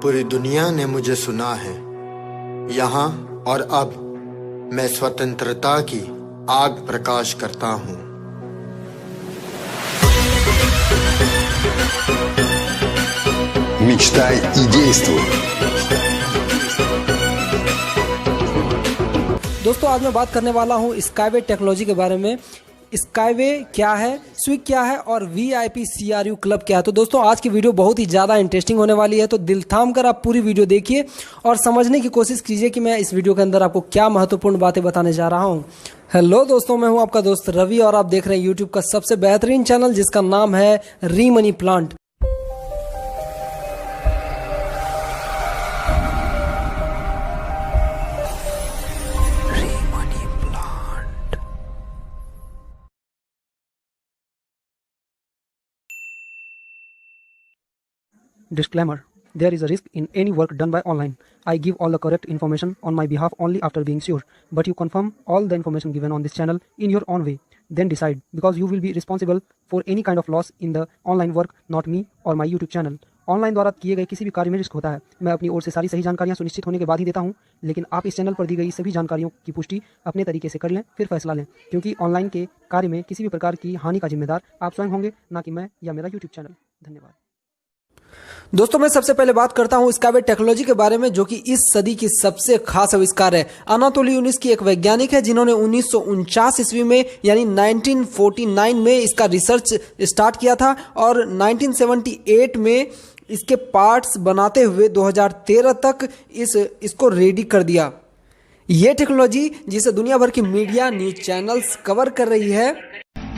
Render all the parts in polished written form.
पूरी दुनिया ने मुझे सुना है। यहाँ और अब मैं स्वतंत्रता की आग प्रकाश करता हूँ। Мечтай и действуй। दोस्तों आज मैं बात करने वाला हूँ स्काईवे टेक्नोलॉजी के बारे में। स्काईवे क्या है, स्विग क्या है और VIP CRU क्लब क्या है। तो दोस्तों आज की वीडियो बहुत ही ज़्यादा इंटरेस्टिंग होने वाली है, तो दिल थाम कर आप पूरी वीडियो देखिए और समझने की कोशिश कीजिए कि मैं इस वीडियो के अंदर आपको क्या महत्वपूर्ण बातें बताने जा रहा हूँ। हेलो दोस्तों, मैं हूँ आपका दोस्त रवि और आप देख रहे हैं यूट्यूब का सबसे बेहतरीन चैनल जिसका नाम है री money plant. Disclaimer: there is a risk in any work done by online. I give all the correct information on my behalf only after being sure. But you confirm all the information given on this channel in your own way. Then decide, because you will be responsible for any kind of loss in the online work, not me or my YouTube channel. Online द्वारा किए गए किसी भी कार्य में risk होता है। मैं अपनी ओर से सारी सही जानकारियां सुनिश्चित होने के बाद ही देता हूं, लेकिन आप इस चैनल पर दी गई सभी जानकारियों की पुष्टि अपने तरीके से कर लें, फिर फैसला लें, क्योंकि ऑनलाइन के कार्य में किसी भी प्रकार की हानि का जिम्मेदार आप स्वयं होंगे, ना कि मैं या मेरा यूट्यूब चैनल। धन्यवाद। दोस्तों मैं सबसे पहले बात करता हूं स्काईवे टेक्नोलॉजी के बारे में, जो कि इस सदी की सबसे खास आविष्कार है। अनातोली यूनिस की एक वैज्ञानिक है जिन्होंने 1949 ईस्वी में यानी 1949 में इसका रिसर्च स्टार्ट किया था और 1978 में इसके पार्ट्स बनाते हुए 2013 तक इसको रेडी कर दिया। ये टेक्नोलॉजी जिसे दुनिया भर की मीडिया न्यूज चैनल्स कवर कर रही है।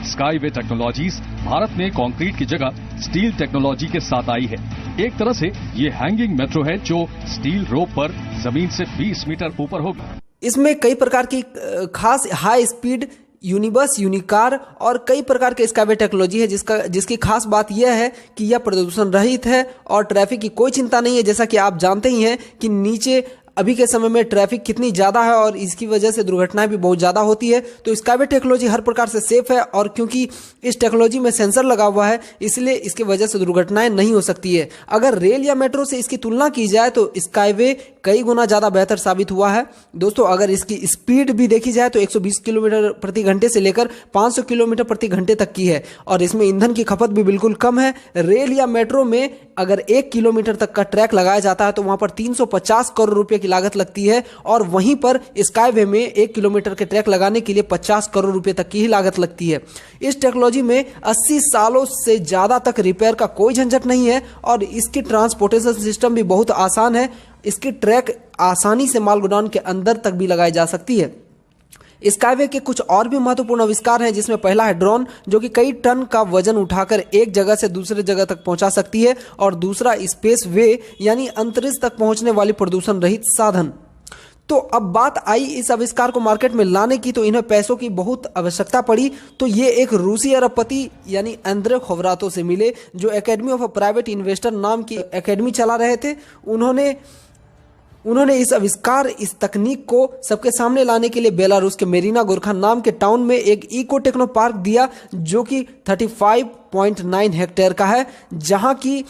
स्काईवे टेक्नोलॉजीज भारत में कंक्रीट की जगह स्टील टेक्नोलॉजी के साथ आई है। एक तरह से ये हैंगिंग मेट्रो है जो स्टील रोप पर जमीन से 20 मीटर ऊपर होगी। इसमें कई प्रकार की खास हाई स्पीड यूनिबस, यूनिकार और कई प्रकार के स्काईवे टेक्नोलॉजी है जिसकी खास बात यह है कि यह प्रदूषण रहित है और ट्रैफिक की कोई चिंता नहीं है। जैसा कि आप जानते ही हैं कि नीचे अभी के समय में ट्रैफिक कितनी ज़्यादा है और इसकी वजह से दुर्घटनाएं भी बहुत ज़्यादा होती है। तो स्काईवे टेक्नोलॉजी हर प्रकार से सेफ है और क्योंकि इस टेक्नोलॉजी में सेंसर लगा हुआ है इसलिए इसकी वजह से दुर्घटनाएं नहीं हो सकती है। अगर रेल या मेट्रो से इसकी तुलना की जाए तो स्काईवे कई गुना ज़्यादा बेहतर साबित हुआ है। दोस्तों अगर इसकी स्पीड भी देखी जाए तो 120 किलोमीटर प्रति घंटे से लेकर 500 किलोमीटर प्रति घंटे तक की है और इसमें ईंधन की खपत भी बिल्कुल कम है। रेल या मेट्रो में अगर 1 किलोमीटर तक का ट्रैक लगाया जाता है तो वहाँ पर 350 करोड़ रुपये की लागत लगती है और वहीं पर स्काईवे में 1 किलोमीटर के ट्रैक लगाने के लिए 50 करोड़ रुपए तक की ही लागत लगती है। इस टेक्नोलॉजी में 80 सालों से ज़्यादा तक रिपेयर का कोई झंझट नहीं है और इसकी ट्रांसपोर्टेशन सिस्टम भी बहुत आसान है। इसकी ट्रैक आसानी से माल गोडाउन के अंदर तक भी लगाई जा सकती है। स्काईवे के कुछ और भी महत्वपूर्ण आविष्कार हैं जिसमें पहला है ड्रोन, जो कि कई टन का वजन उठाकर एक जगह से दूसरे जगह तक पहुंचा सकती है और दूसरा स्पेस वे यानी अंतरिक्ष तक पहुंचने वाली प्रदूषण रहित साधन। तो अब बात आई इस आविष्कार को मार्केट में लाने की, तो इन्हें पैसों की बहुत आवश्यकता पड़ी। तो ये एक रूसी अरबपति यानी अंद्रे खोवरातों से मिले जो एकेडमी ऑफ प्राइवेट इन्वेस्टर नाम की एकेडमी चला रहे थे। उन्होंने इस आविष्कार, इस तकनीक को सबके सामने लाने के लिए बेलारूस के मेरिना गोरखा नाम के टाउन में एक इको टेक्नो पार्क दिया जो कि 35.9 हेक्टेयर का है, जहां की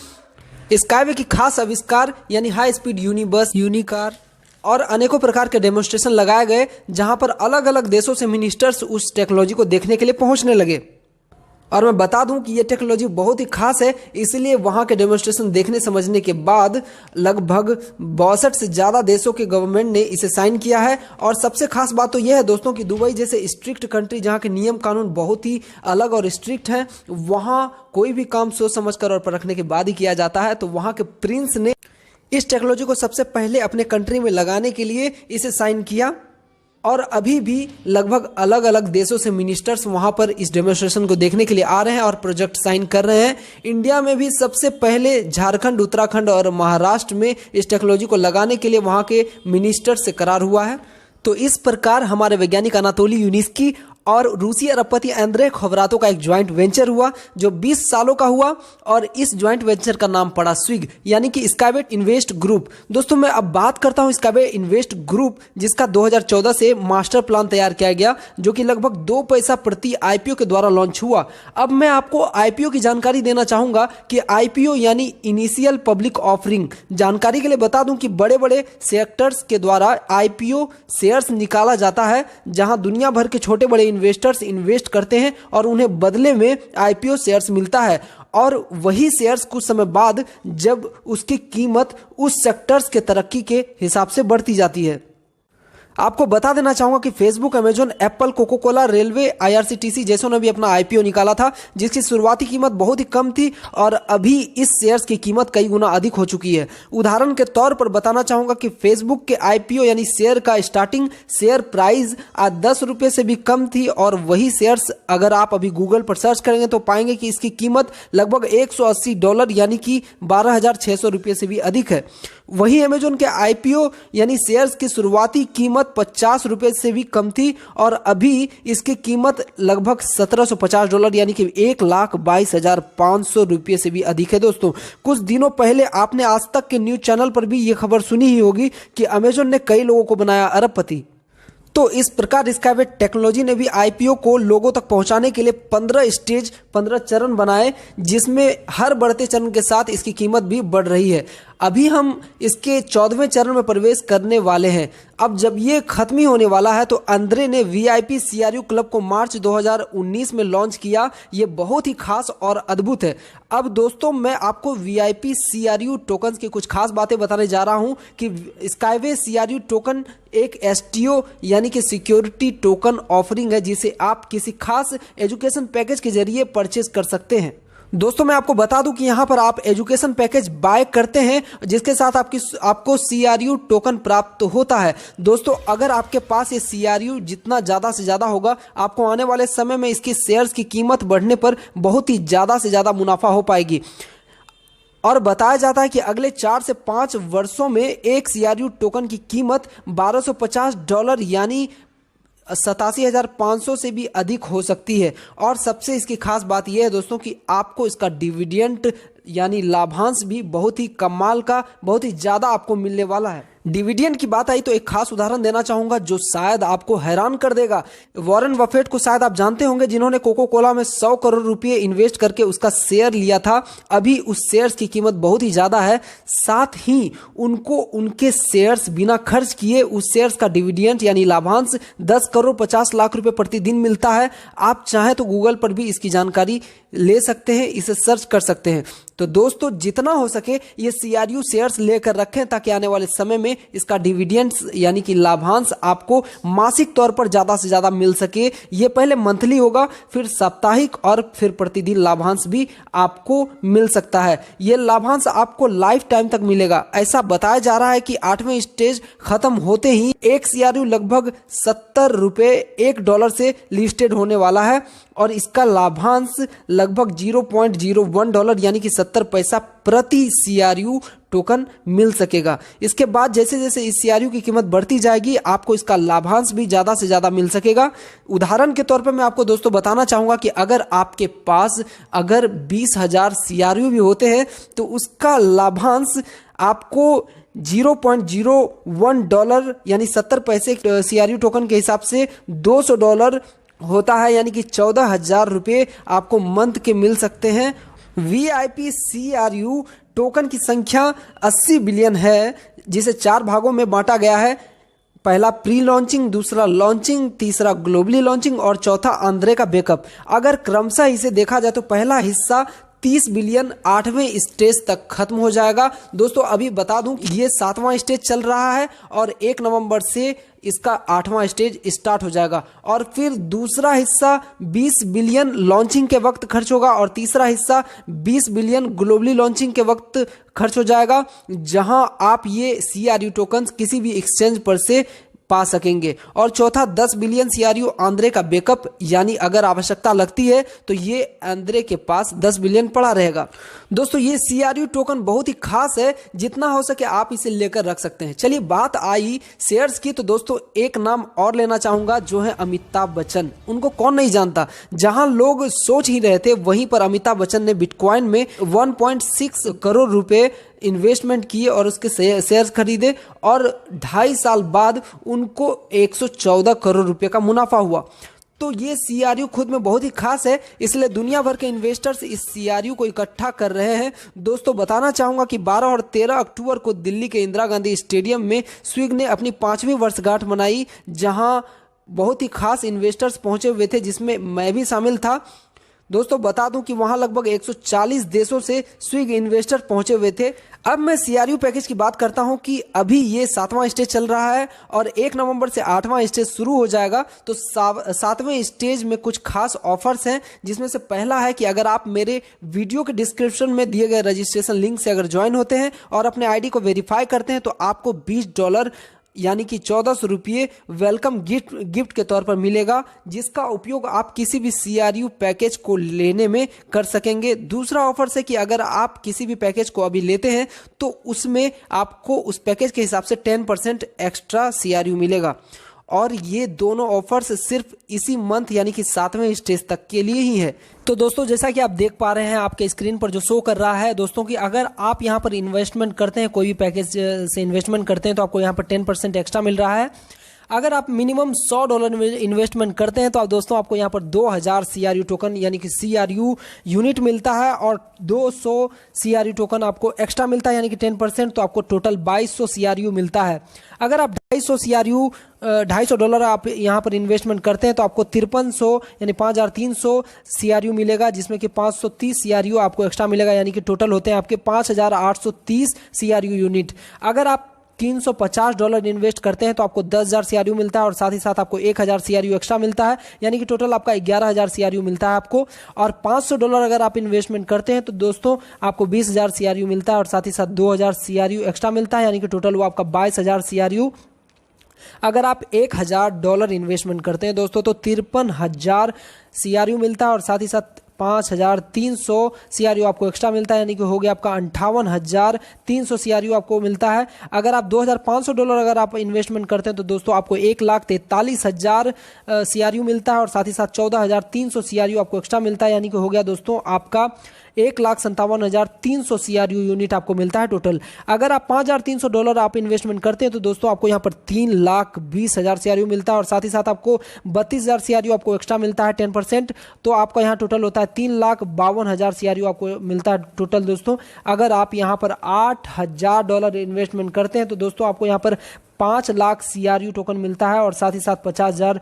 स्काईवे की खास आविष्कार यानी हाई स्पीड यूनिबस, यूनिकार और अनेकों प्रकार के डेमोन्स्ट्रेशन लगाए गए, जहां पर अलग अलग देशों से मिनिस्टर्स उस टेक्नोलॉजी को देखने के लिए पहुंचने लगे। और मैं बता दूं कि ये टेक्नोलॉजी बहुत ही खास है, इसलिए वहां के डेमोन्स्ट्रेशन देखने समझने के बाद लगभग 62 से ज़्यादा देशों के गवर्नमेंट ने इसे साइन किया है। और सबसे खास बात तो यह है दोस्तों कि दुबई जैसे स्ट्रिक्ट कंट्री जहां के नियम कानून बहुत ही अलग और स्ट्रिक्ट हैं, वहां कोई भी काम सोच समझकर और परखने के बाद ही किया जाता है। तो वहां के प्रिंस ने इस टेक्नोलॉजी को सबसे पहले अपने कंट्री में लगाने के लिए इसे साइन किया और अभी भी लगभग अलग अलग देशों से मिनिस्टर्स वहां पर इस डेमोन्स्ट्रेशन को देखने के लिए आ रहे हैं और प्रोजेक्ट साइन कर रहे हैं। इंडिया में भी सबसे पहले झारखंड, उत्तराखंड और महाराष्ट्र में इस टेक्नोलॉजी को लगाने के लिए वहां के मिनिस्टर से करार हुआ है। तो इस प्रकार हमारे वैज्ञानिक अनातोली यूनिस की और रूसी अरबपति एंद्रे खोवरातो का एक ज्वाइंट वेंचर हुआ जो 20 सालों का हुआ और इस ज्वाइंट वेंचर का नाम पड़ा स्विग यानी कि स्काईबेट इन्वेस्ट ग्रुप। दोस्तों मैं अब बात करता हूं स्काईबेट इन्वेस्ट ग्रुप जिसका 2014 से मास्टर प्लान तैयार किया गया जो कि लगभग 2 पैसा प्रति आईपीओ के द्वारा लॉन्च हुआ। अब मैं आपको आईपीओ की जानकारी देना चाहूंगा कि आईपीओ यानी इनिशियल पब्लिक ऑफरिंग। जानकारी के लिए बता दूं कि बड़े बड़े सेक्टर्स के द्वारा आईपीओ शेयर्स निकाला जाता है जहां दुनिया भर के छोटे बड़े इन्वेस्टर्स इन्वेस्ट करते हैं और उन्हें बदले में आईपीओ शेयर्स मिलता है और वही शेयर्स कुछ समय बाद जब उसकी कीमत उस सेक्टर्स के तरक्की के हिसाब से बढ़ती जाती है। आपको बता देना चाहूंगा कि Facebook, Amazon, Apple, Coca Cola, railway, IRCTC जैसों ने भी अपना आईपीओ निकाला था जिसकी शुरुआती कीमत बहुत ही कम थी और अभी इस शेयर्स की कीमत कई गुना अधिक हो चुकी है। उदाहरण के तौर पर बताना चाहूंगा कि फेसबुक के आईपीओ यानी शेयर का स्टार्टिंग शेयर प्राइस आज 10 रुपये से भी कम थी और वही शेयर्स अगर आप अभी गूगल पर सर्च करेंगे तो पाएंगे कि इसकी कीमत लगभग $180 यानी कि 12,600 रुपये से भी अधिक है। वही अमेजन के आईपीओ यानी शेयर्स की शुरुआती कीमत 50 रुपये से भी कम थी और अभी इसकी कीमत लगभग $1750 यानी कि 1,22,500 रुपये से भी अधिक है। दोस्तों कुछ दिनों पहले आपने आज तक के न्यूज चैनल पर भी ये खबर सुनी ही होगी कि अमेजन ने कई लोगों को बनाया अरबपति। तो इस प्रकार स्काईबेट टेक्नोलॉजी ने भी आईपीओ को लोगों तक पहुंचाने के लिए 15 चरण बनाए जिसमें हर बढ़ते चरण के साथ इसकी कीमत भी बढ़ रही है। अभी हम इसके 14वें चरण में प्रवेश करने वाले हैं। अब जब ये खत्म ही होने वाला है तो एंद्रे ने वीआईपी सीआरयू क्लब को मार्च 2019 में लॉन्च किया। ये बहुत ही खास और अद्भुत है। अब दोस्तों मैं आपको वीआईपी सीआरयू टोकन की कुछ खास बातें बताने जा रहा हूं कि स्काईवे सीआरयू टोकन एक एसटीओ यानी कि सिक्योरिटी टोकन ऑफरिंग है जिसे आप किसी खास एजुकेशन पैकेज के जरिए परचेज कर सकते हैं। दोस्तों मैं आपको बता दूं कि यहां पर आप एजुकेशन पैकेज बाय करते हैं जिसके साथ आपको सीआरयू टोकन प्राप्त होता है। दोस्तों अगर आपके पास ये सीआरयू जितना ज़्यादा से ज़्यादा होगा आपको आने वाले समय में इसकी शेयर्स की कीमत बढ़ने पर बहुत ही ज़्यादा से ज़्यादा मुनाफा हो पाएगी और बताया जाता है कि अगले 4 से 5 वर्षों में एक सीआरयू टोकन की कीमत $1250 यानी 87,500 से भी अधिक हो सकती है। और सबसे इसकी खास बात यह है दोस्तों कि आपको इसका डिविडेंड यानी लाभांश भी बहुत ही कमाल का बहुत ही ज़्यादा आपको मिलने वाला है। डिविडेंड की बात आई तो एक खास उदाहरण देना चाहूंगा जो शायद आपको हैरान कर देगा। वॉरेन बफेट को शायद आप जानते होंगे जिन्होंने कोको कोला में 100 करोड़ रुपए इन्वेस्ट करके उसका शेयर लिया था। अभी उस शेयर्स की कीमत बहुत ही ज़्यादा है। साथ ही उनको उनके शेयर्स बिना खर्च किए उस शेयर्स का डिविडेंड यानी लाभांश 10 करोड़ 50 लाख रुपए प्रतिदिन मिलता है। आप चाहें तो गूगल पर भी इसकी जानकारी ले सकते हैं, इसे सर्च कर सकते हैं। तो दोस्तों जितना हो सके ये सीआरयू शेयर्स लेकर रखें ताकि आने वाले समय में इसका डिविडेंड्स यानी कि लाभांश आपको मासिक तौर पर ज़्यादा से ज़्यादा मिल सके। ये पहले मंथली होगा, फिर साप्ताहिक और फिर प्रतिदिन लाभांश भी आपको मिल सकता है। ये लाभांश आपको लाइफ टाइम तक मिलेगा। ऐसा बताया जा रहा है कि 8वें स्टेज खत्म होते ही एक सीआरयू लगभग 70 रुपये $1 से लिस्टेड होने वाला है और इसका लाभांश लगभग $0.01 यानी कि 70 पैसा प्रति सीआरयू टोकन मिल सकेगा। इसके बाद जैसे जैसे इस सीआरयू की कीमत बढ़ती जाएगी आपको इसका लाभांश भी ज़्यादा से ज़्यादा मिल सकेगा। उदाहरण के तौर पर मैं आपको दोस्तों बताना चाहूँगा कि अगर आपके पास अगर 20,000 सीआरयू भी होते हैं तो उसका लाभांश आपको $0.01 यानी 70 पैसे सीआरयू टोकन के हिसाब से $200 होता है यानी कि 14,000 रुपये आपको मंथ के मिल सकते हैं। वीआईपी सीआरयू टोकन की संख्या 80 बिलियन है जिसे 4 भागों में बांटा गया है। पहला प्री लॉन्चिंग, दूसरा लॉन्चिंग, तीसरा ग्लोबली लॉन्चिंग और चौथा आंद्रे का बैकअप। अगर क्रमशः इसे देखा जाए तो पहला हिस्सा 30 बिलियन 8वें स्टेज तक खत्म हो जाएगा। दोस्तों अभी बता दूं ये 7वां स्टेज चल रहा है और 1 नवंबर से इसका 8वां स्टेज स्टार्ट हो जाएगा और फिर दूसरा हिस्सा 20 बिलियन लॉन्चिंग के वक्त खर्च होगा और तीसरा हिस्सा 20 बिलियन ग्लोबली लॉन्चिंग के वक्त खर्च हो जाएगा, जहां आप ये सीआरयू टोकन्स किसी भी एक्सचेंज पर से पा सकेंगे। और चौथा 10 बिलियन CRU आंद्रे का बैकअप, यानी अगर आवश्यकता लगती है तो ये आंद्रे के पास 10 बिलियन पड़ा रहेगा। दोस्तों ये CRU टोकन बहुत ही खास है, जितना हो सके आप इसे लेकर रख सकते हैं। चलिए बात आई शेयर्स की, तो दोस्तों एक नाम और लेना चाहूंगा जो है अमिताभ बच्चन। उनको कौन नहीं जानता। जहां लोग सोच ही रहे थे वहीं पर अमिताभ बच्चन ने बिटकॉइन में 1.6 करोड़ रुपए इन्वेस्टमेंट किए और उसके शेयर्स खरीदे और 2.5 साल बाद उनको 114 करोड़ रुपए का मुनाफा हुआ। तो ये CRU खुद में बहुत ही खास है, इसलिए दुनिया भर के इन्वेस्टर्स इस CRU को इकट्ठा कर रहे हैं। दोस्तों बताना चाहूंगा कि 12 और 13 अक्टूबर को दिल्ली के इंदिरा गांधी स्टेडियम में स्विग ने अपनी 5वीं वर्षगांठ मनाई, जहां बहुत ही खास इन्वेस्टर्स पहुंचे हुए थे, जिसमें मैं भी शामिल था। दोस्तों बता दूं कि वहां लगभग 140 देशों से स्विग इन्वेस्टर पहुंचे हुए थे। अब मैं CRU पैकेज की बात करता हूं कि अभी ये 7वां स्टेज चल रहा है और 1 नवंबर से 8वां स्टेज शुरू हो जाएगा। तो 7वें स्टेज में कुछ खास ऑफर्स हैं, जिसमें से पहला है कि अगर आप मेरे वीडियो के डिस्क्रिप्शन में दिए गए रजिस्ट्रेशन लिंक से अगर ज्वाइन होते हैं और अपने ID को वेरीफाई करते हैं तो आपको $20 यानी कि 1400 रुपये वेलकम गिफ्ट के तौर पर मिलेगा, जिसका उपयोग आप किसी भी CRU पैकेज को लेने में कर सकेंगे। दूसरा ऑफर है कि अगर आप किसी भी पैकेज को अभी लेते हैं तो उसमें आपको उस पैकेज के हिसाब से 10% एक्स्ट्रा CRU मिलेगा। और ये दोनों ऑफर्स सिर्फ इसी मंथ यानी कि 7वें स्टेज तक के लिए ही है। तो दोस्तों जैसा कि आप देख पा रहे हैं आपके स्क्रीन पर जो शो कर रहा है दोस्तों कि अगर आप यहां पर इन्वेस्टमेंट करते हैं, कोई भी पैकेज से इन्वेस्टमेंट करते हैं तो आपको यहां पर 10% एक्स्ट्रा मिल रहा है। अगर आप मिनिमम $100 इन्वेस्टमेंट करते हैं तो आप दोस्तों आपको यहाँ पर 2000 CRU टोकन यानी कि CRU यूनिट मिलता है और 200 CRU टोकन आपको एक्स्ट्रा मिलता है यानी कि 10%, तो आपको टोटल 2200 CRU मिलता है। अगर आप $250 आप यहाँ पर इन्वेस्टमेंट करते हैं तो आपको 5300 यानी 5300 CRU मिलेगा, जिसमें कि 530 CRU आपको एक्स्ट्रा मिलेगा, यानी कि टोटल होते हैं आपके 5830 CRU यूनिट। अगर आप $350 इन्वेस्ट करते हैं तो आपको 10,000 CRU मिलता है और साथ ही साथ आपको 1000 CRU एक्स्ट्रा मिलता है, यानी कि टोटल आपका 11,000 CRU मिलता है आपको। और $500 अगर आप इन्वेस्टमेंट करते हैं तो दोस्तों आपको 20,000 CRU मिलता है और साथ ही साथ 2,000 CRU एक्स्ट्रा मिलता है, यानी कि टोटल वो आपका 22,000 CRU। अगर आप $1,000 इन्वेस्टमेंट करते हैं दोस्तों तो 53,000 CRU मिलता है और साथ ही साथ 5,300 CRU आपको एक्स्ट्रा मिलता है, यानी कि हो गया आपका 58,300 CRU आपको मिलता है। अगर आप $2,500 अगर आप इन्वेस्टमेंट करते हैं तो दोस्तों आपको 1,43,000 CRU मिलता है और साथ ही साथ 14,300 CRU आपको एक्स्ट्रा मिलता है, यानी कि हो गया दोस्तों आपका 1,57,300 CRU यूनिट आपको मिलता है टोटल। अगर आप $5,300 आप इन्वेस्टमेंट करते हैं तो दोस्तों आपको यहाँ पर 3,20,000 CRU मिलता है और साथ ही साथ आपको 32,000 CRU आपको एक्स्ट्रा मिलता है 10%, तो आपका यहाँ टोटल होता है 3,52,000 CRU आपको मिलता है टोटल दोस्तों। अगर आप यहाँ पर $8,000 इन्वेस्टमेंट करते हैं तो दोस्तों आपको यहाँ पर 5 लाख CRU टोकन मिलता है और साथ ही साथ 50,000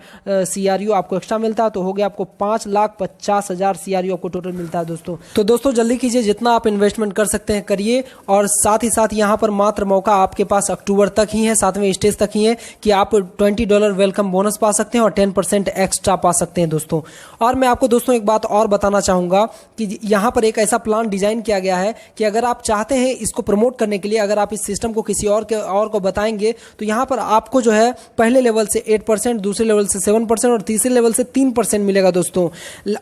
CRU आपको एक्स्ट्रा मिलता है, तो हो गया आपको 5,50,000 CRU आपको टोटल मिलता है दोस्तों। तो दोस्तों जल्दी कीजिए, जितना आप इन्वेस्टमेंट कर सकते हैं करिए। और साथ ही साथ यहाँ पर मात्र मौका आपके पास अक्टूबर तक ही है, 7वें स्टेज तक ही है कि आप $20 वेलकम बोनस पा सकते हैं और 10% एक्स्ट्रा पा सकते हैं दोस्तों। और मैं आपको दोस्तों एक बात और बताना चाहूँगा कि यहाँ पर एक ऐसा प्लान डिजाइन किया गया है कि अगर आप चाहते हैं इसको प्रमोट करने के लिए, अगर आप इस सिस्टम को किसी और को बताएंगे तो यहाँ पर आपको जो है पहले लेवल से 8%, दूसरे लेवल से 7% और तीसरे लेवल से 3% मिलेगा दोस्तों।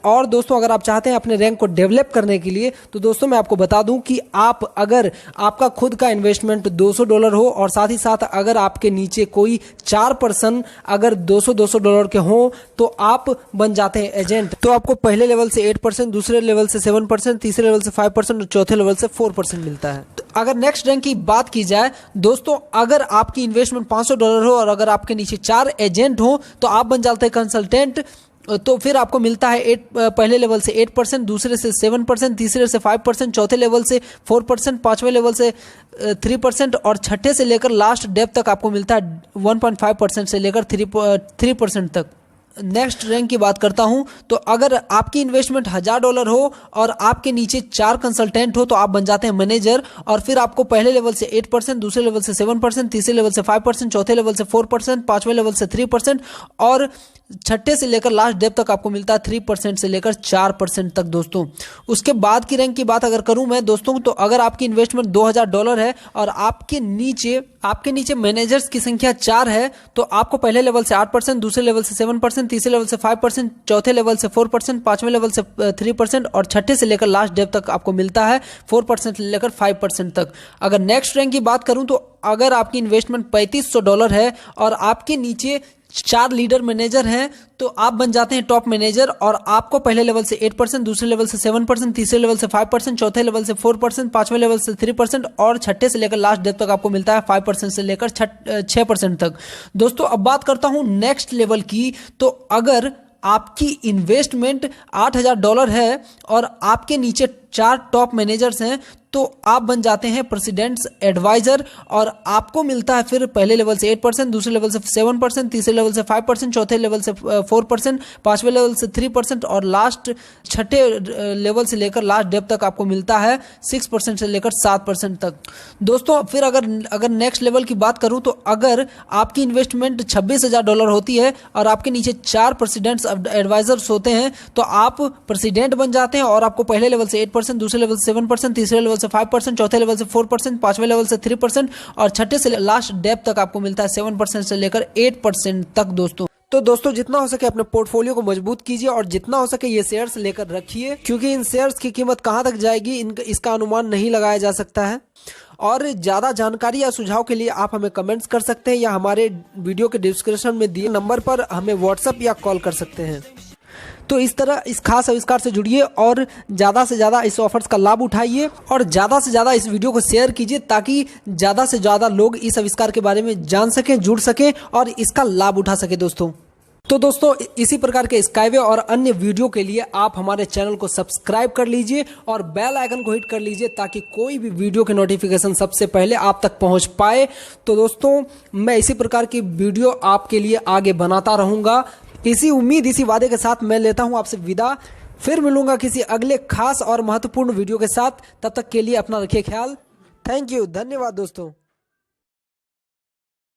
और दोस्तों अगर आप चाहते हैं अपने रैंक को डेवलप करने के लिए तो दोस्तों मैं आपको बता दूं कि आप अगर आपका खुद का इन्वेस्टमेंट $200 हो और साथ ही साथ अगर आपके नीचे कोई 4 पर्सन अगर $200 के हो तो आप बन जाते हैं एजेंट। तो आपको पहले लेवल से 8%, दूसरे लेवल से 7%, तीसरे लेवल से 5% और चौथे लेवल से 4% मिलता है। तो अगर नेक्स्ट रैंक की बात की जाए दोस्तों, अगर आपकी इन्वेस्टमेंट $500 हो और अगर आपके नीचे 4 एजेंट हो तो आप बन जाते हैं कंसल्टेंट। तो फिर आपको मिलता है पहले लेवल से 8%, दूसरे से 7%, तीसरे से 5%, चौथे लेवल से 4%, पांचवें लेवल से 3% और छठे से लेकर लास्ट डेप्थ तक आपको मिलता है 1.5% से लेकर 3% तक। नेक्स्ट रैंक की बात करता हूं तो अगर आपकी इन्वेस्टमेंट $1000 हो और आपके नीचे 4 कंसल्टेंट हो तो आप बन जाते हैं मैनेजर। और फिर आपको पहले लेवल से 8%, दूसरे लेवल से 7%, तीसरे लेवल से 5%, चौथे लेवल से 4%, पांचवें लेवल से 3% और छठे से लेकर लास्ट डेप तक आपको मिलता है 3% से लेकर 4% तक दोस्तों। उसके बाद की रैंक की बात अगर करूं मैं दोस्तों तो अगर आपकी इन्वेस्टमेंट $2000 है और आपके नीचे मैनेजर्स की संख्या 4 है तो आपको पहले लेवल से 8%, दूसरे लेवल से 7%, तीसरे लेवल से 5%, चौथे लेवल से 4%, पांचवें लेवल से 3% और छठे से लेकर लास्ट डेप तक आपको मिलता है 4% से लेकर 5% तक। अगर नेक्स्ट रैंक की बात करूं तो अगर आपकी इन्वेस्टमेंट $3500 है और आपके नीचे 4 लीडर मैनेजर हैं तो आप बन जाते हैं टॉप मैनेजर और आपको पहले लेवल से 8%, दूसरे लेवल से 7%, तीसरे लेवल से 5%, चौथे लेवल से 4%, पांचवें लेवल से 3% और छठे से लेकर लास्ट डेप तक आपको मिलता है 5% से लेकर 6% तक। दोस्तों अब बात करता हूं नेक्स्ट लेवल की तो अगर आपकी इन्वेस्टमेंट $8000 है और आपके नीचे 4 टॉप मैनेजर्स हैं तो आप बन जाते हैं प्रेसिडेंट्स एडवाइजर और आपको मिलता है फिर पहले लेवल से 8%, दूसरे लेवल से 7%, तीसरे लेवल से 5%, चौथे लेवल से 4%, पांचवें लेवल से 3% और लास्ट छठे लेवल से लेकर लास्ट डेप तक आपको मिलता है 6% से लेकर 7% तक। दोस्तों फिर अगर नेक्स्ट लेवल की बात करूं तो अगर आपकी इन्वेस्टमेंट $26000 होती है और आपके नीचे 4 प्रेसिडेंट्स एडवाइजर्स होते हैं तो आप प्रेसिडेंट बन जाते हैं और आपको पहले लेवल से 8%, दूसरे लेवल से 7%, तीसरे लेवल से 5%, चौथे लेवल से 4%, पांचवें लेवल से 3% और छठे से लास्ट डेप तक आपको मिलता है 7% से लेकर 8% तक दोस्तों। तो दोस्तों जितना हो सके अपने पोर्टफोलियो को मजबूत कीजिए और जितना हो सके ये शेयर्स लेकर रखिए क्योंकि इन शेयर्स की कीमत कहां तक जाएगी इसका अनुमान नहीं लगाया जा सकता है। और ज़्यादा जानकारी या सुझाव के लिए आप हमें कमेंट्स कर सकते हैं या हमारे वीडियो के डिस्क्रिप्शन में दिए नंबर पर हमें व्हाट्सएप या कॉल कर सकते हैं। तो इस तरह इस खास आविष्कार से जुड़िए और ज़्यादा से ज़्यादा इस ऑफर्स का लाभ उठाइए और ज़्यादा से ज़्यादा इस वीडियो को शेयर कीजिए ताकि ज़्यादा से ज़्यादा लोग इस आविष्कार के बारे में जान सकें, जुड़ सकें और इसका लाभ उठा सकें दोस्तों। तो दोस्तों इसी प्रकार के स्काईवे और अन्य वीडियो के लिए आप हमारे चैनल को सब्सक्राइब कर लीजिए और बेल आइकन को हिट कर लीजिए ताकि कोई भी वीडियो के नोटिफिकेशन सबसे पहले आप तक पहुंच पाए। तो दोस्तों मैं इसी प्रकार की वीडियो आपके लिए आगे बनाता रहूंगा। इसी उम्मीद इसी वादे के साथ मैं लेता हूं आपसे विदा। फिर मिलूंगा किसी अगले खास और महत्वपूर्ण वीडियो के साथ। तब तक के लिए अपना रखिए ख्याल। थैंक यू, धन्यवाद दोस्तों।